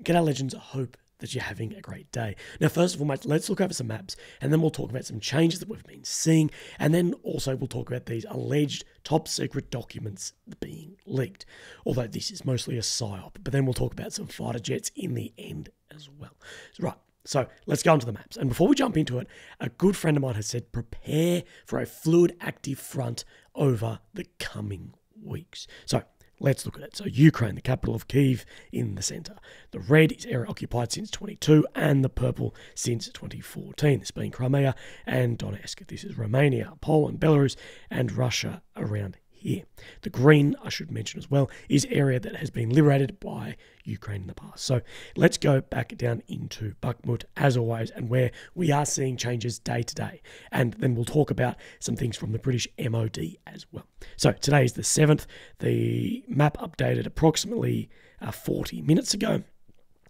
G'day legends, I hope that you're having a great day. Now, first of all, mate, let's look over some maps, and then we'll talk about some changes that we've been seeing, and then also we'll talk about these alleged top secret documents being leaked. Although this is mostly a psyop, but then we'll talk about some fighter jets in the end as well. Right, so let's go into the maps. And before we jump into it, a good friend of mine has said prepare for a fluid active front over the coming weeks. So let's look at it. So Ukraine, the capital of Kyiv, in the centre. The red is area occupied since 22 and the purple since 2014, this being Crimea and Donetsk. This is Romania, Poland, Belarus and Russia around here. The green, I should mention as well, is area that has been liberated by Ukraine in the past. So let's go back down into Bakhmut as always, and where we are seeing changes day to day. And then we'll talk about some things from the British MOD as well. So today is the 7th. The map updated approximately 40 minutes ago.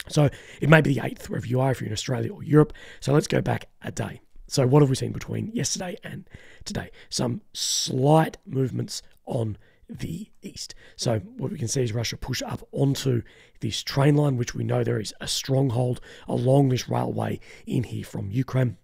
So it may be the 8th wherever you are, if you're in Australia or Europe. So let's go back a day. So what have we seen between yesterday and today? Some slight movements on the east. So what we can see is Russia push up onto this train line, which we know there is a stronghold along this railway in here from Ukraine,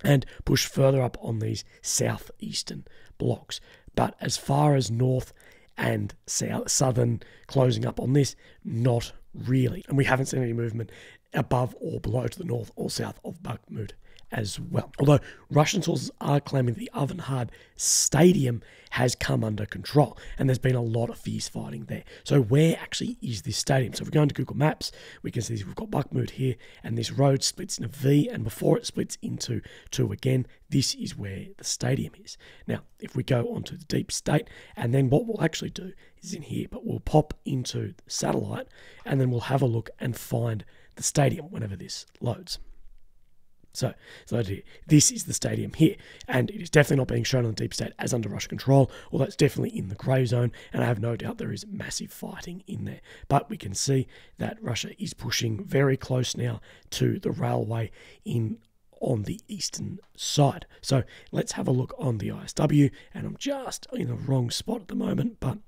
and push further up on these southeastern blocks. But as far as north and southern closing up on this, not really. And we haven't seen any movement above or below to the north or south of Bakhmut as well. Although Russian sources are claiming the Avangard stadium has come under control, and there's been a lot of fierce fighting there. So where actually is this stadium? So if we go into Google Maps, we can see we've got Bakhmut here, and this road splits in a V, and before it splits into two again, this is where the stadium is. Now, if we go onto the deep state, and then what we'll actually do is in here, but we'll pop into the satellite, and then we'll have a look and find the stadium whenever this loads. So this is the stadium here, and it is definitely not being shown on the deep state as under Russian control, although it's definitely in the grey zone, and I have no doubt there is massive fighting in there. But we can see that Russia is pushing very close now to the railway on the eastern side. So let's have a look on the ISW, and I'm just in the wrong spot at the moment, but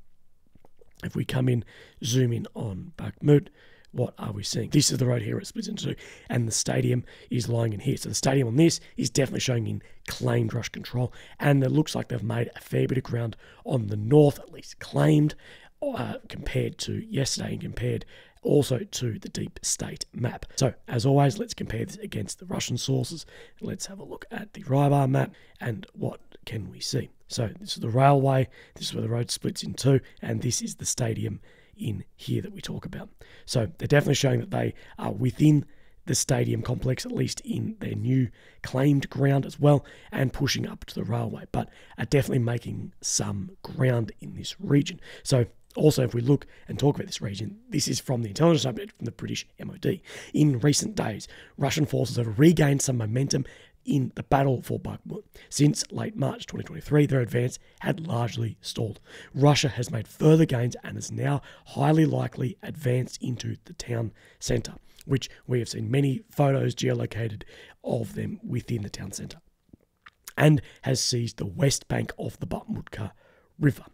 if we come in, zoom in on Bakhmut, what are we seeing? This is the road here it splits into, and the stadium is lying in here. So the stadium on this is definitely showing in claimed Russian control, and it looks like they've made a fair bit of ground on the north, at least claimed, compared to yesterday and compared also to the deep state map. So as always, let's compare this against the Russian sources. Let's have a look at the Rybar map, and what can we see? So this is the railway, this is where the road splits in two, and this is the stadium in here that we talk about. So they're definitely showing that they are within the stadium complex, at least in their new claimed ground as well, and pushing up to the railway, but are definitely making some ground in this region. So also, if we look and talk about this region, this is from the intelligence update from the British MOD. In recent days, Russian forces have regained some momentum in the battle for Bakhmut. Since late March 2023, their advance had largely stalled. Russia has made further gains and is now highly likely advanced into the town centre, which we have seen many photos geolocated of them within the town centre, and has seized the west bank of the Bakhmutka River.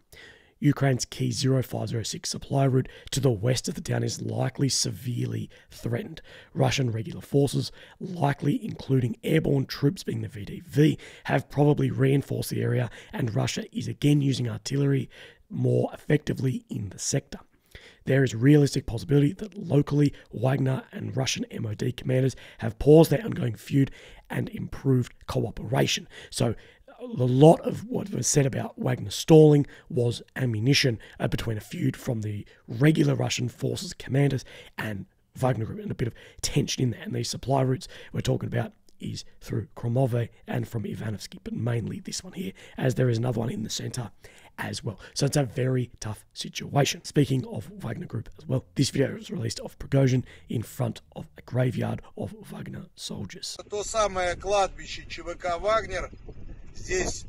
Ukraine's key 0506 supply route to the west of the town is likely severely threatened. Russian regular forces, likely including airborne troops being the VDV, have probably reinforced the area, and Russia is again using artillery more effectively in the sector. There is a realistic possibility that locally Wagner and Russian MOD commanders have paused their ongoing feud and improved cooperation. So a lot of what was said about Wagner stalling was ammunition between a feud from the regular Russian forces commanders and Wagner Group, and a bit of tension in there. And these supply routes we're talking about is through Kromove and from Ivanovsky, but mainly this one here, as there is another one in the centre as well. So it's a very tough situation. Speaking of Wagner Group as well, this video was released of Prigozhin in front of a graveyard of Wagner soldiers. То самое кладбище ЧВК «Вагнер». Здесь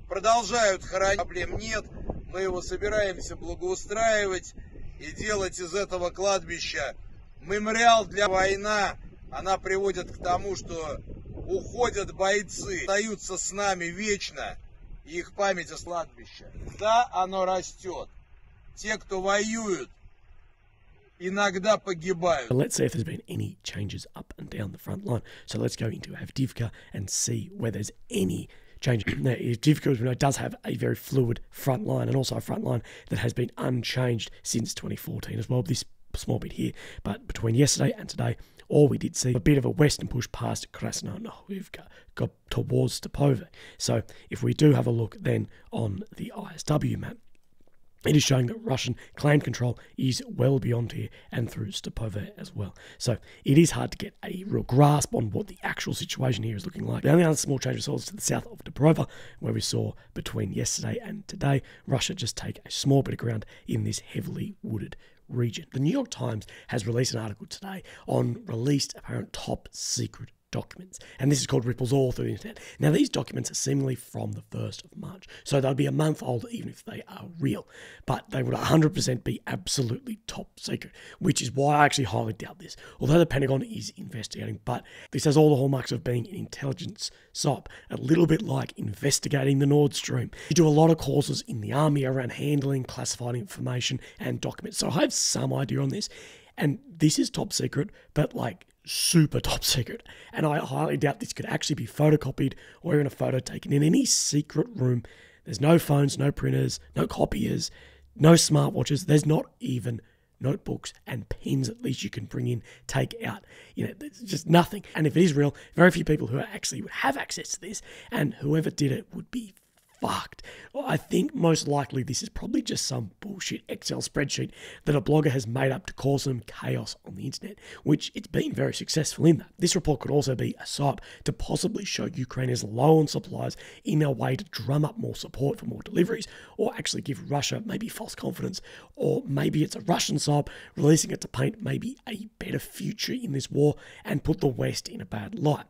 продолжают хоронить, проблем нет. Мы его собираемся благоустраивать и делать из этого кладбища мемориал для войны. Она приводит к тому, что уходят бойцы, остаются с нами вечно, и их память о кладбище. Да, оно растет. Те, кто воюют, иногда погибают. Let's see if there's been any changes up and down the front line. So let's go into Avdiivka and see where there's any change. Now, Avdiivka, as we know, does have a very fluid front line, and also a front line that has been unchanged since 2014 as well. This small bit here, but between yesterday and today, all we did see a bit of a western push past Krasnoyarivka, got towards Stepove. So if we do have a look then on the ISW map, it is showing that Russian claimed control is well beyond here and through Stepove as well. So it is hard to get a real grasp on what the actual situation here is looking like. The only other small change we saw was to the south of Dobrova, where we saw between yesterday and today, Russia just take a small bit of ground in this heavily wooded region. The New York Times has released an article today on released apparent top secret documents, and this is called Ripples All Through the Internet. Now, these documents are seemingly from the 1st of March, so they'll be a month old even if they are real, but they would 100% be absolutely top secret, which is why I actually highly doubt this, although the Pentagon is investigating. But this has all the hallmarks of being an intelligence SOP, a little bit like investigating the Nord Stream. You do a lot of courses in the army around handling classified information and documents, so I have some idea on this, and this is top secret, but like super top secret, and I highly doubt this could actually be photocopied or even a photo taken in any secret room. There's no phones, no printers, no copiers, no smartwatches. There's not even notebooks and pens at least you can bring in, take out. There's just nothing. And if it is real, very few people who actually would have access to this, and whoever did it would be fucked. I think most likely this is probably just some bullshit Excel spreadsheet that a blogger has made up to cause some chaos on the internet, which it's been very successful in that. This report could also be a SOP to possibly show Ukraine is low on supplies in a way to drum up more support for more deliveries, or actually give Russia maybe false confidence, or maybe it's a Russian SOP releasing it to paint maybe a better future in this war and put the West in a bad light.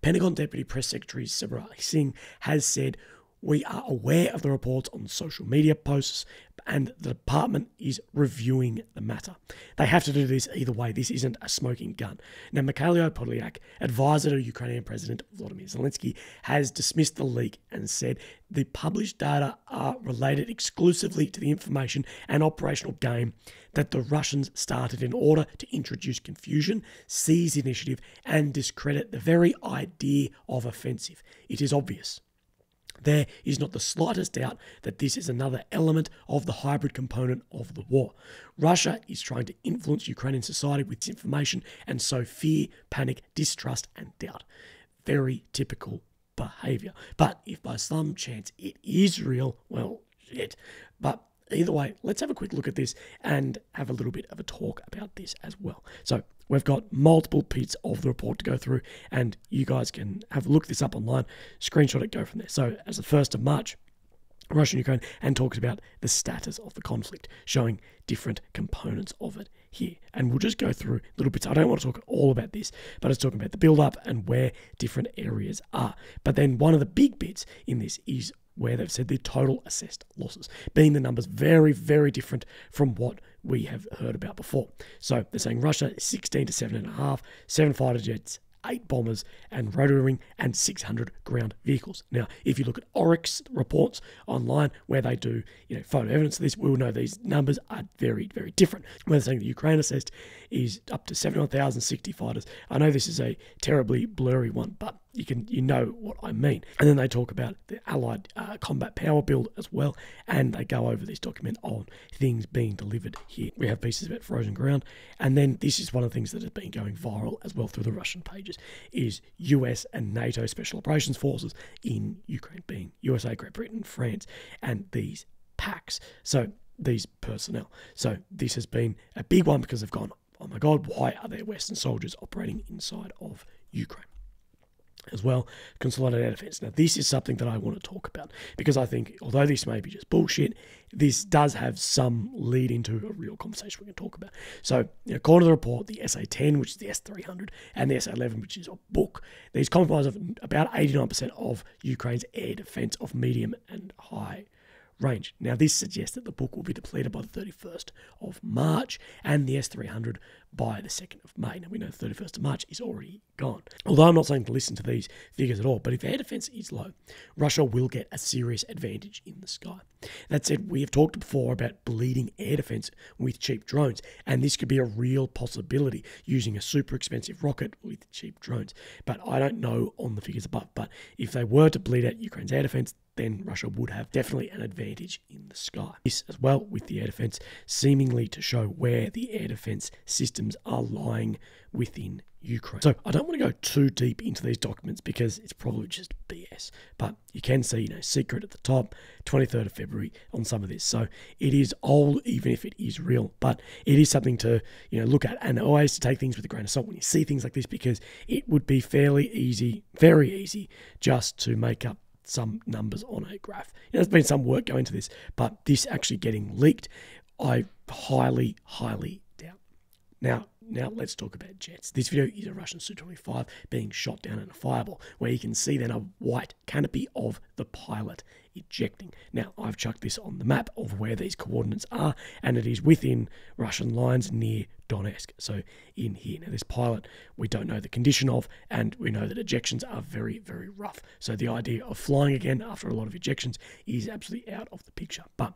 Pentagon Deputy Press Secretary Sabra Singh has said, "We are aware of the reports on social media posts and the department is reviewing the matter." They have to do this either way. This isn't a smoking gun. Now, Mikhailo Podolyak, advisor to Ukrainian President Volodymyr Zelensky, has dismissed the leak and said the published data are related exclusively to the information and operational game that the Russians started in order to introduce confusion, seize initiative, and discredit the very idea of offensive. It is obvious. There is not the slightest doubt that this is another element of the hybrid component of the war. Russia is trying to influence Ukrainian society with disinformation and sow fear, panic, distrust, and doubt. Very typical behaviour. But if by some chance it is real, well, shit. But either way, let's have a quick look at this and have a little bit of a talk about this as well. So we've got multiple bits of the report to go through, and you guys can have a look this up online, screenshot it, go from there. So as the 1st of March, Russia and Ukraine, and talks about the status of the conflict, showing different components of it here. And we'll just go through little bits. I don't want to talk all about this, but it's talking about the build-up and where different areas are. But then one of the big bits in this is where they've said the total assessed losses, being the numbers very, very different from what we have heard about before. So they're saying Russia 16 to 7.5, 7 fighter jets, 8 bombers and rotary wing, and 600 ground vehicles. Now, if you look at Oryx reports online where they do photo evidence of this, we will know these numbers are very, very different. Where they're saying the Ukraine assessed is up to 71,060 fighters. I know this is a terribly blurry one, but you know what I mean. And then they talk about the Allied combat power build as well, and they go over this document on things being delivered here. We have pieces about frozen ground, and then this is one of the things that has been going viral as well through the Russian pages, is US and NATO Special Operations Forces in Ukraine, being USA, Great Britain, France, and these packs. So these personnel. So this has been a big one because they've gone, oh my God, why are there Western soldiers operating inside of Ukraine? As well, consolidated air defense. Now, this is something that I want to talk about because I think, although this may be just bullshit, this does have some lead into a real conversation we can talk about. So, according to the report, the SA-10, which is the S-300, and the SA-11, which is a book, these comprise of about 89% of Ukraine's air defense of medium and high range. Now, this suggests that the book will be depleted by the 31st of March and the S-300 by the 2nd of May. Now, we know the 31st of March is already gone. Although I'm not saying to listen to these figures at all, but if air defense is low, Russia will get a serious advantage in the sky. That said, we have talked before about bleeding air defense with cheap drones, and this could be a real possibility using a super expensive rocket with cheap drones. But I don't know on the figures above, but if they were to bleed out Ukraine's air defense, then Russia would have definitely an advantage in the sky. This as well with the air defense seemingly to show where the air defense systems are lying within Ukraine. So I don't want to go too deep into these documents because it's probably just BS, but you can see, secret at the top, 23rd of February on some of this. So it is old, even if it is real, but it is something to, look at, and always to take things with a grain of salt when you see things like this, because it would be fairly easy, very easy, just to make up some numbers on a graph. There's been some work going into this, but this actually getting leaked, I highly, highly doubt. Now let's talk about jets. This video is a Russian Su-25 being shot down in a fireball, where you can see then a white canopy of the pilot ejecting. Now, I've chucked this on the map of where these coordinates are, and it is within Russian lines near Donetsk. So in here. Now, this pilot, we don't know the condition of, and we know that ejections are very, very rough. So the idea of flying again after a lot of ejections is absolutely out of the picture. But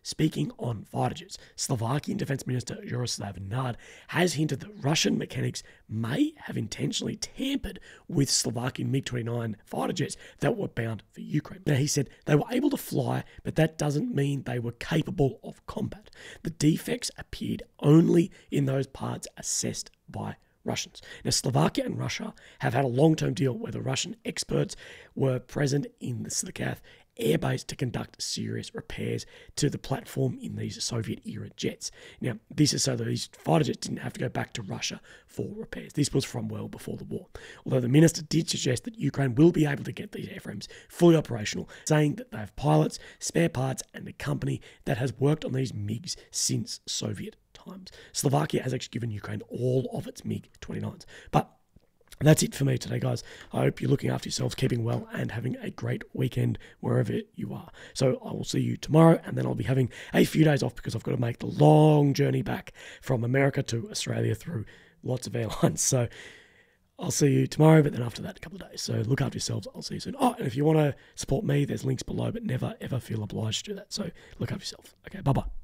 speaking on fighter jets, Slovakian Defense Minister Jaroslav Nard has hinted that Russian mechanics may have intentionally tampered with Slovakian MiG-29 fighter jets that were bound for Ukraine. Now, he said they were able to fly, but that doesn't mean they were capable of combat. The defects appeared only in those parts assessed by Russians. Now, Slovakia and Russia have had a long-term deal where the Russian experts were present in the Slikarth airbase to conduct serious repairs to the platform in these Soviet-era jets. Now, this is so that these fighter jets didn't have to go back to Russia for repairs. This was from well before the war. Although the minister did suggest that Ukraine will be able to get these airframes fully operational, saying that they have pilots, spare parts, and a company that has worked on these MiGs since Soviet times. Slovakia has actually given Ukraine all of its MiG-29s. But that's it for me today, guys. I hope you're looking after yourselves, keeping well, and having a great weekend wherever you are. So I will see you tomorrow, and then I'll be having a few days off because I've got to make the long journey back from America to Australia through lots of airlines. So I'll see you tomorrow, but then after that, a couple of days. So look after yourselves. I'll see you soon. Oh, and if you want to support me, there's links below, but never, ever feel obliged to do that. So look after yourself. Okay, bye-bye.